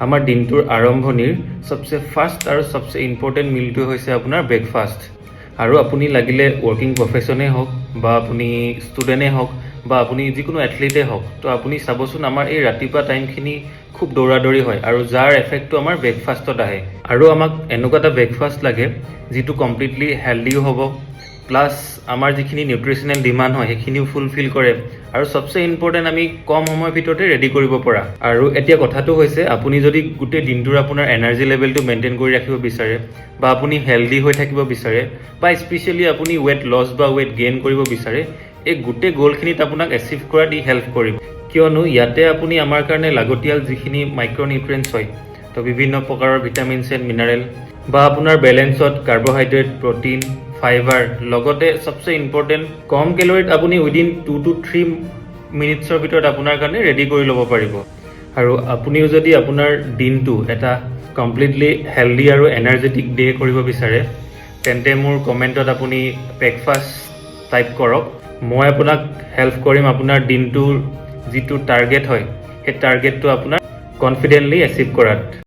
আমাৰ দিনটোৰ আৰম্ভণিৰ সবচে ফাৰ্ষ্ট আৰু সবচে ইম্পৰ্টেণ্ট মিলটো হৈছে আপোনাৰ ব্ৰেকফাষ্ট। আৰু আপুনি লাগিলে ৱৰ্কিং প্ৰফেশ্যনেই হওক বা আপুনি ষ্টুডেণ্টেই হওক বা আপুনি যিকোনো এথলিটেই হওক, তো আপুনি চাবচোন আমাৰ এই ৰাতিপুৱা টাইমখিনি খুব দৌৰাদৌৰি হয় আৰু যাৰ এফেক্টটো আমাৰ ব্ৰেকফাষ্টত আহে। আৰু আমাক এনেকুৱা এটা ব্ৰেকফাষ্ট লাগে যিটো কমপ্লিটলি হেল্ডিও হ'ব, প্লাছ আমাৰ যিখিনি নিউট্ৰিচনেল ডিমাণ্ড হয় সেইখিনিও ফুলফিল কৰে আৰু সবচে ইম্পৰ্টেণ্ট আমি কম সময়ৰ ভিতৰতে ৰেডি কৰিব পৰা। আৰু এতিয়া কথাটো হৈছে আপুনি যদি গোটেই দিনটোৰ আপোনাৰ এনাৰ্জি লেভেলটো মেইনটেইন কৰি ৰাখিব বিচাৰে বা আপুনি হেল্ডি হৈ থাকিব বিচাৰে বা স্পেচিয়েলি আপুনি ৱেট লছ বা ৱেট গেইন কৰিব বিচাৰে, এই গোটেই গ'লখিনিত আপোনাক এচিভ কৰাত ই হেল্প কৰিব। কিয়নো ইয়াতে আপুনি আমাৰ কাৰণে লাগতিয়াল যিখিনি মাইক্ৰ'নিউট্ৰিয়েণ্টছ হয়, তো বিভিন্ন প্ৰকাৰৰ ভিটামিনছ এণ্ড মিনাৰেল বা আপোনাৰ বেলেঞ্চত কাৰ্বহাইড্ৰেট, প্ৰটিন, ফাইবাৰ, লগতে সবচে ইম্পৰ্টেণ্ট কম কেলৰিত আপুনি উইদিন 2 to 3 মিনিটছৰ ভিতৰত আপোনাৰ কাৰণে ৰেডি কৰি ল'ব পাৰিব। আৰু আপুনিও যদি আপোনাৰ দিনটো এটা কমপ্লিটলি হেল্ডি আৰু এনাৰ্জেটিক ডে কৰিব বিচাৰে, তেন্তে মোৰ কমেণ্টত আপুনি ব্ৰেকফাষ্ট টাইপ কৰক। মই আপোনাক হেল্প কৰিম আপোনাৰ দিনটোৰ যিটো টাৰ্গেট হয় সেই টাৰ্গেটটো আপোনাৰ কনফিডেণ্টলি এচিভ কৰাত।